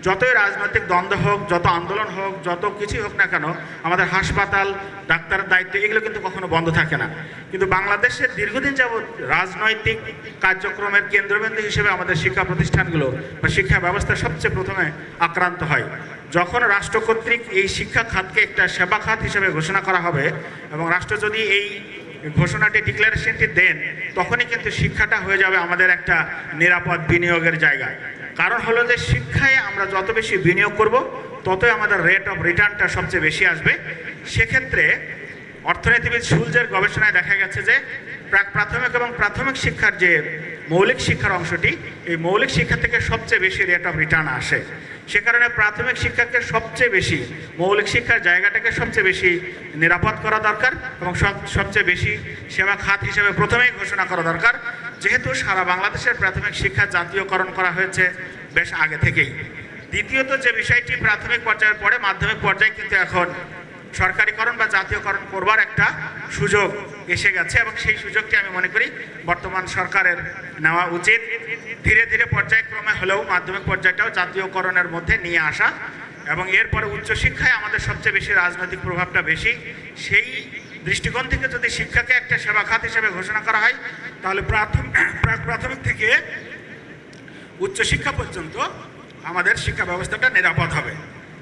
যতই রাজনৈতিক দ্বন্দ্ব হোক, যত আন্দোলন হোক, যত কিছুই হোক না কেন, আমাদের হাসপাতাল, ডাক্তারের দায়িত্ব এগুলো কিন্তু কখনো বন্ধ থাকে না। কিন্তু বাংলাদেশের দীর্ঘদিন যাবৎ রাজনৈতিক কার্যক্রমের কেন্দ্রবিন্দু হিসেবে আমাদের শিক্ষা প্রতিষ্ঠানগুলো বা শিক্ষা ব্যবস্থা সবচেয়ে প্রথমে আক্রান্ত হয়। যখন রাষ্ট্র কর্তৃক এই শিক্ষা খাতকে একটা সেবা খাত হিসেবে ঘোষণা করা হবে এবং রাষ্ট্র যদি এই ঘোষণাটি ডিক্লারেশনটি দেন, তখনই কিন্তু শিক্ষাটা হয়ে যাবে আমাদের একটা নিরাপদ বিনিয়োগের জায়গা। কারণ হলো যে শিক্ষায় আমরা যত বেশি বিনিয়োগ করব, ততই আমাদের রেট অফ রিটার্নটা সবচেয়ে বেশি আসবে। সেক্ষেত্রে অর্থনীতিবিদ শুলজের গবেষণায় দেখা গেছে যে প্রাক প্রাথমিক এবং প্রাথমিক শিক্ষার যে মৌলিক শিক্ষার অংশটি, এই মৌলিক শিক্ষা থেকে সবচেয়ে বেশি রেট অফ রিটার্ন আসে। সে কারণে প্রাথমিক শিক্ষাকে সবচেয়ে বেশি, মৌলিক শিক্ষার জায়গাটাকে সবচেয়ে বেশি নিরাপদ করা দরকার এবং সবচেয়ে বেশি সেবা খাত হিসেবে প্রথমেই ঘোষণা করা দরকার, যেহেতু সারা বাংলাদেশের প্রাথমিক শিক্ষা জাতীয়করণ করা হয়েছে বেশ আগে থেকেই। দ্বিতীয়ত যে বিষয়টি, প্রাথমিক পর্যায়ের পরে মাধ্যমিক পর্যায়ে কিন্তু এখন সরকারিকরণ বা জাতীয়করণ করবার একটা সুযোগ এসে গেছে এবং সেই সুযোগটি আমি মনে করি বর্তমান সরকারের নেওয়া উচিত। ধীরে ধীরে পর্যায়ক্রমে হলেও মাধ্যমিক পর্যায়টাও জাতীয়করণের মধ্যে নিয়ে আসা এবং এরপরে উচ্চশিক্ষায় আমাদের সবচেয়ে বেশি রাজনৈতিক প্রভাবটা বেশি। সেই দৃষ্টিকোণ থেকে যদি শিক্ষাকে একটা সেবা খাত হিসেবে ঘোষণা করা হয়, তাহলে প্রাথমিক থেকে উচ্চশিক্ষা পর্যন্ত আমাদের শিক্ষা ব্যবস্থাটা নিরাপদ হবে।